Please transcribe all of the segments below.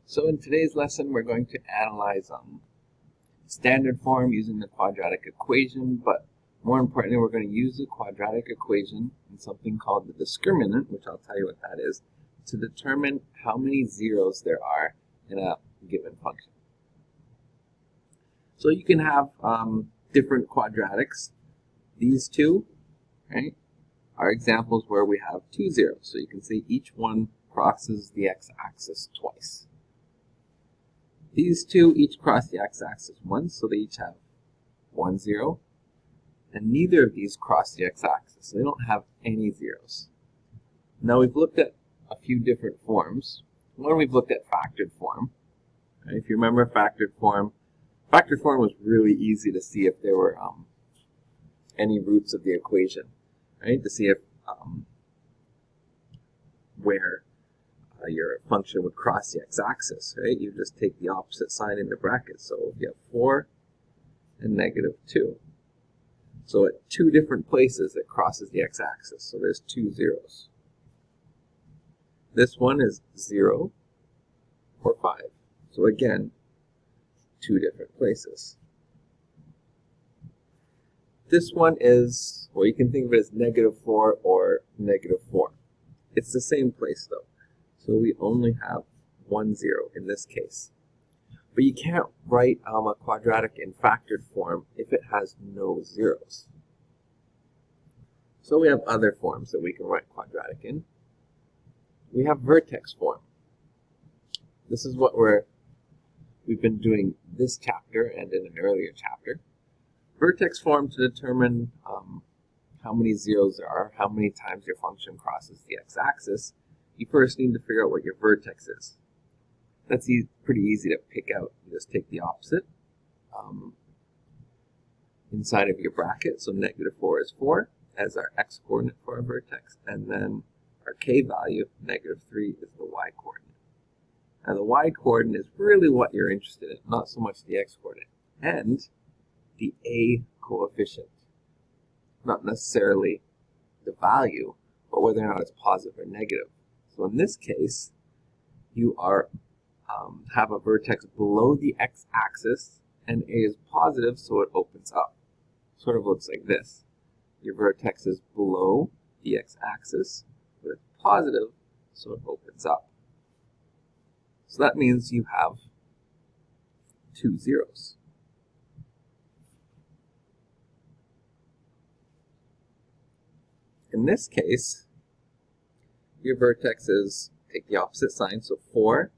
So in today's lesson, we're going to analyze standard form using the quadratic equation, but more importantly, we're going to use the quadratic equation in something called the discriminant, which I'll tell you what that is, to determine how many zeros there are in a given function. So you can have different quadratics. These two, right, are examples where we have two zeros. So you can see each one crosses the x-axis twice. These two each cross the x-axis once, so they each have 1 0. And neither of these cross the x-axis, so they don't have any zeros. Now we've looked at a few different forms. One, we've looked at factored form. Right? If you remember factored form was really easy to see if there were any roots of the equation, right? To see if where your function would cross the x-axis, right? You just take the opposite sign in the bracket. So you have 4 and -2. So at two different places it crosses the x-axis. So there's two zeros. This one is 0 or 5. So again, two different places. This one is, well, you can think of it as -4 or -4. It's the same place though. So we only have 1 0 in this case. But you can't write a quadratic in factored form if it has no zeros. So we have other forms that we can write quadratic in. We have vertex form. This is what we've been doing this chapter and in an earlier chapter. Vertex form to determine how many zeros there are, how many times your function crosses the x-axis. You first need to figure out what your vertex is. That's pretty easy to pick out. You just take the opposite inside of your bracket. So -4 is 4 as our x-coordinate for our vertex. And then our k value, -3, is the y-coordinate. Now the y-coordinate is really what you're interested in, not so much the x-coordinate. And the a coefficient. Not necessarily the value, but whether or not it's positive or negative. So in this case, you have a vertex below the x-axis, and a is positive, so it opens up. Sort of looks like this. Your vertex is below the x-axis, but it's positive, so it opens up. So that means you have two zeros. In this case, your vertex is, take the opposite sign, so 4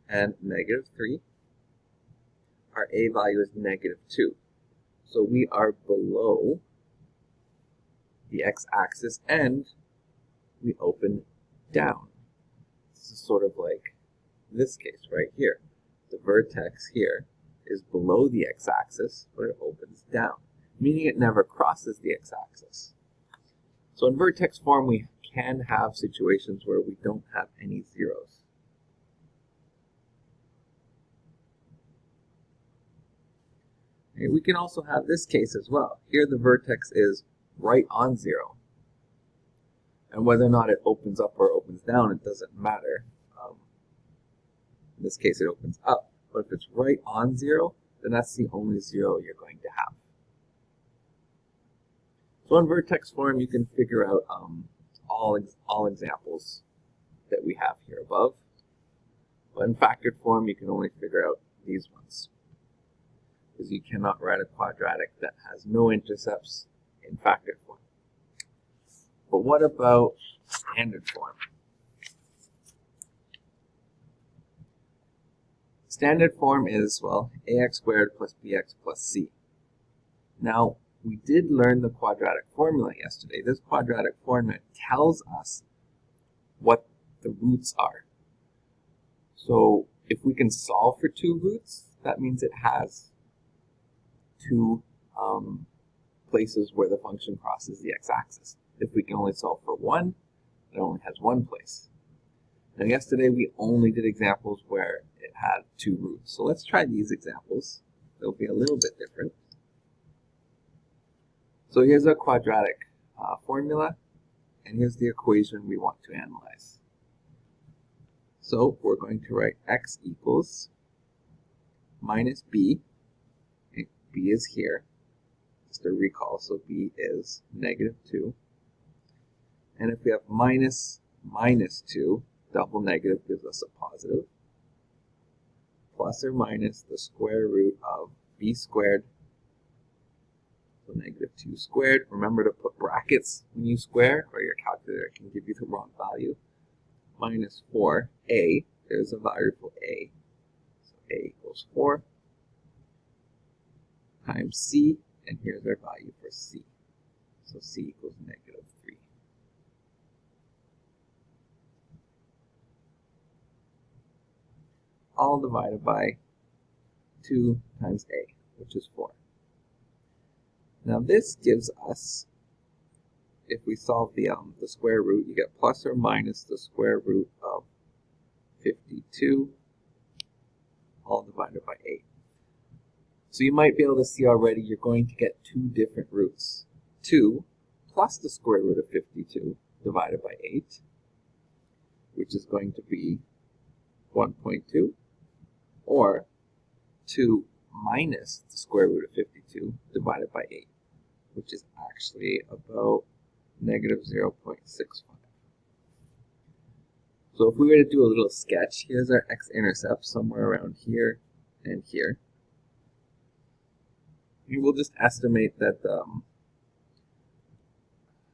and -3. Our a value is -2. So we are below the x-axis and we open down. This is sort of like this case right here. The vertex here is below the x-axis, but it opens down, meaning it never crosses the x-axis. So in vertex form, we can have situations where we don't have any zeros. Okay, we can also have this case as well. Here the vertex is right on 0. And whether or not it opens up or opens down, it doesn't matter. In this case, it opens up. But if it's right on 0, then that's the only 0 you're going to have. So in vertex form, you can figure out all examples that we have here above. But in factored form, you can only figure out these ones, because you cannot write a quadratic that has no intercepts in factored form. But what about standard form? Standard form is, well, ax squared plus bx plus c. Now, we did learn the quadratic formula yesterday. This quadratic formula tells us what the roots are. So if we can solve for two roots, that means it has two places where the function crosses the x-axis. If we can only solve for one, it only has one place. Now yesterday we only did examples where it had two roots. So let's try these examples. They'll be a little bit different. So here's our quadratic formula, and here's the equation we want to analyze. So we're going to write x equals minus b. B is here. Just a recall, so b is -2. And if we have minus 2, double negative gives us a positive, plus or minus the square root of b squared, so -2 squared. Remember to put brackets when you square, or your calculator can give you the wrong value. Minus 4a, there's a value for a, so a equals 4, times c, and here's our value for c, so c equals -3. All divided by 2 times a, which is 4. Now this gives us, if we solve the square root, you get plus or minus the square root of 52, all divided by 8. So you might be able to see already you're going to get two different roots. 2 plus the square root of 52 divided by 8, which is going to be 1.2, or 2 minus the square root of 52 divided by 8, which is actually about -0.65. So if we were to do a little sketch, here's our x-intercept somewhere around here and here. And we'll just estimate that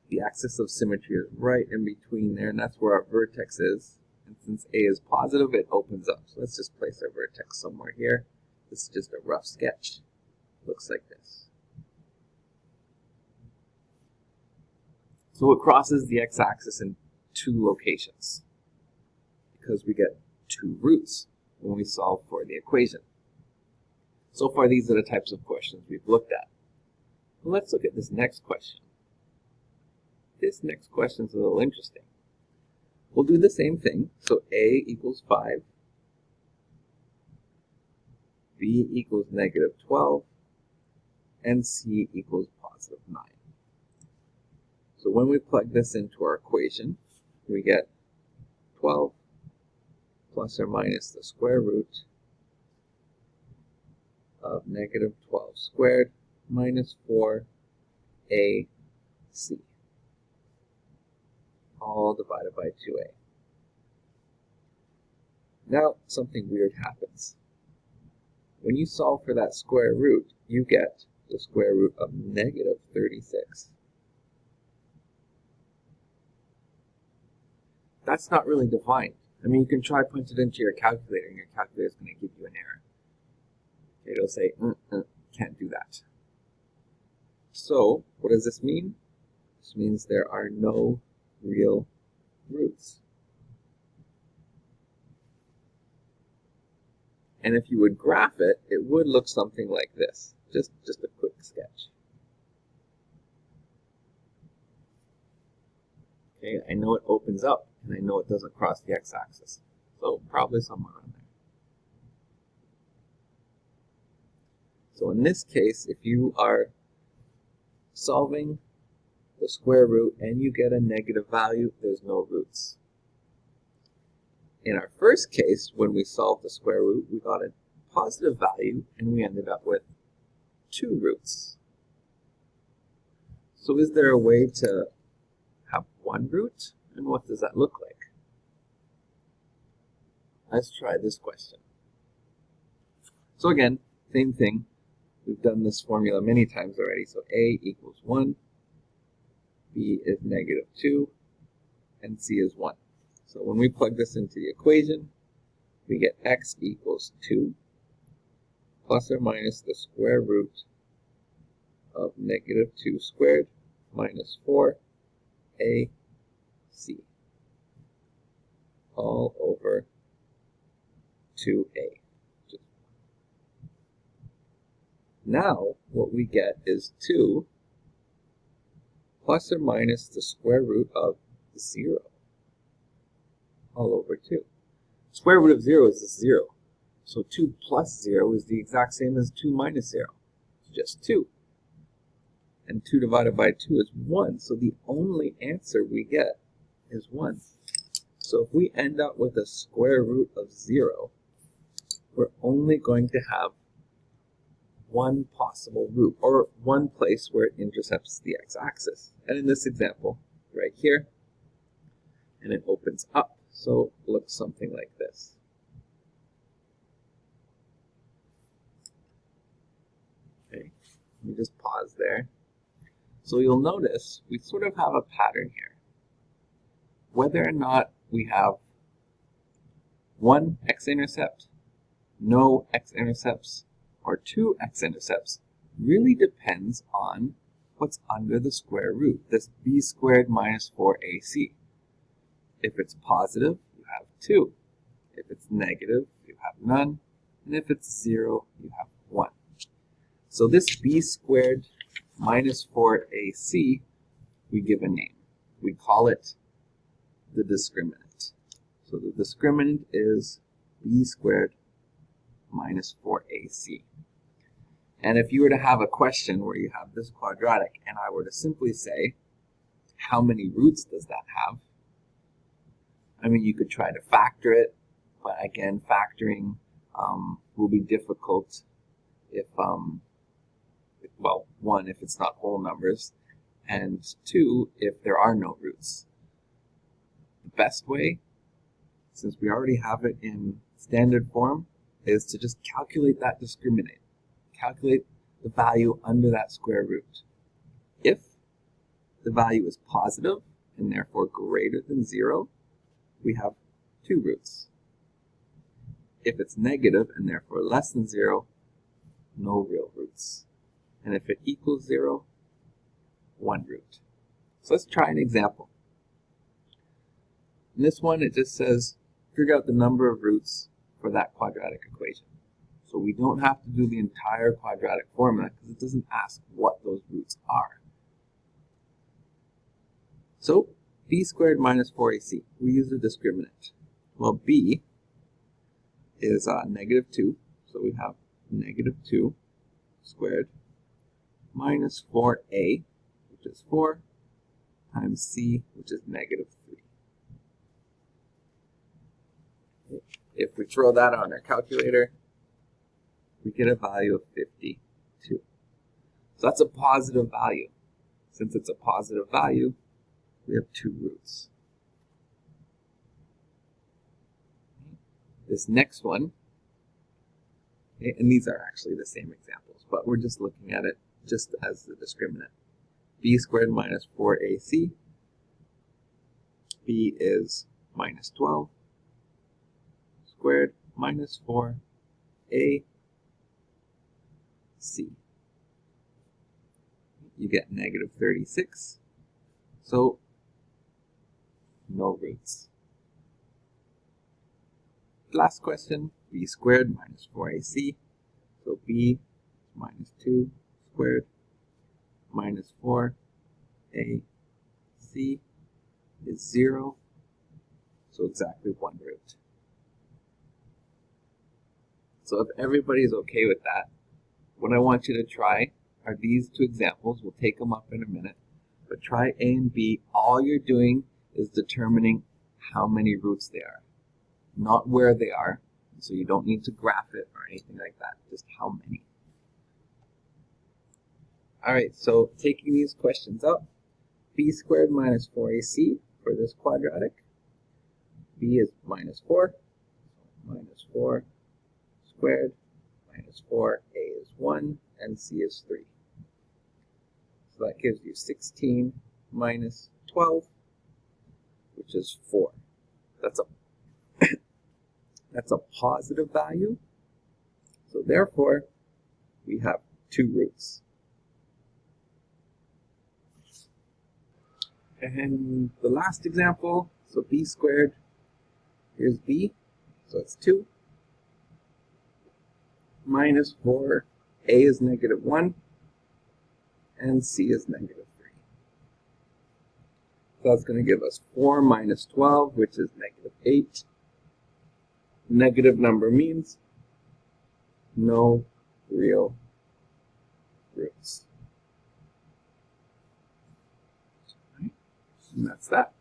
the axis of symmetry is right in between there, and that's where our vertex is. And since a is positive, it opens up. So let's just place our vertex somewhere here. This is just a rough sketch. Looks like this. So it crosses the x-axis in two locations, because we get two roots when we solve for the equation. So far, these are the types of questions we've looked at. Well, let's look at this next question. This next question is a little interesting. We'll do the same thing. So a equals 5, b equals -12, and c equals +9. So when we plug this into our equation, we get 12 plus or minus the square root of -12 squared minus 4ac, all divided by 2a. Now something weird happens. When you solve for that square root, you get the square root of -36. That's not really defined. I mean, you can try punch it into your calculator, and your calculator is going to give you an error. It'll say, can't do that. So, what does this mean? This means there are no real roots. And if you would graph it, it would look something like this. Just a quick sketch. Okay, I know it opens up, and I know it doesn't cross the x-axis. So probably somewhere around there. So in this case, if you are solving the square root and you get a negative value, there's no roots. In our first case, when we solved the square root, we got a positive value, and we ended up with 2 roots. So is there a way to have 1 root? And what does that look like? Let's try this question. So again, same thing. We've done this formula many times already. So a equals 1, b is -2, and c is 1. So when we plug this into the equation, we get x equals 2 plus or minus the square root of -2 squared minus 4ac, all over 2a. Now what we get is 2 plus or minus the square root of 0 all over 2. Square root of 0 is 0. So 2 plus 0 is the exact same as 2 minus 0. It's just 2. And 2 divided by 2 is 1. So the only answer we get is 1. So if we end up with a square root of 0, we're only going to have one possible root, or one place where it intercepts the x-axis. And in this example, right here, and it opens up, so it looks something like this. Okay, let me just pause there. So you'll notice we sort of have a pattern here. Whether or not we have one x-intercept, no x-intercepts, or two x-intercepts really depends on what's under the square root, this b squared minus 4ac. If it's positive, you have 2. If it's negative, you have none. And if it's 0, you have 1. So this b squared minus 4ac, we give a name. We call it the discriminant. So the discriminant is b squared minus 4ac. And if you were to have a question where you have this quadratic, and I were to simply say, how many roots does that have? I mean, you could try to factor it, but again, factoring will be difficult if, well, one, if it's not whole numbers, and two, if there are no roots. The best way, since we already have it in standard form, is to just calculate that discriminant. Calculate the value under that square root. If the value is positive, and therefore greater than 0, we have 2 roots. If it's negative, and therefore less than 0, no real roots. And if it equals 0, 1 root. So let's try an example. In this one, it just says, figure out the number of roots for that quadratic equation. So we don't have to do the entire quadratic formula because it doesn't ask what those roots are. So b squared minus 4ac, we use the discriminant. Well, b is negative 2, so we have negative 2 squared minus 4a, which is 4, times c, which is negative 3. If we throw that on our calculator, we get a value of 52. So that's a positive value. Since it's a positive value, we have 2 roots. This next one, and these are actually the same examples, but we're just looking at it just as the discriminant. B squared minus 4ac. B is minus 12 squared minus 4a c. You get negative 36. So no roots. Last question, b squared minus 4ac. So b is minus 2 squared minus 4ac is 0. So exactly 1 root. So if everybody's okay with that, what I want you to try are these 2 examples. We'll take them up in a minute. But try A and B. All you're doing is determining how many roots they are, not where they are. So you don't need to graph it or anything like that, just how many. Alright, so taking these questions up, b squared minus 4ac for this quadratic. B is minus 4, minus 4 squared minus 4, a is 1, and c is 3. So that gives you 16 minus 12, which is 4. That's a positive value. So therefore, we have 2 roots. And the last example, so b squared, here's b, so it's 2, minus 4, a is negative 1, and c is negative 3. So that's going to give us 4 minus 12, which is negative 8. Negative number means no real roots. And that's that.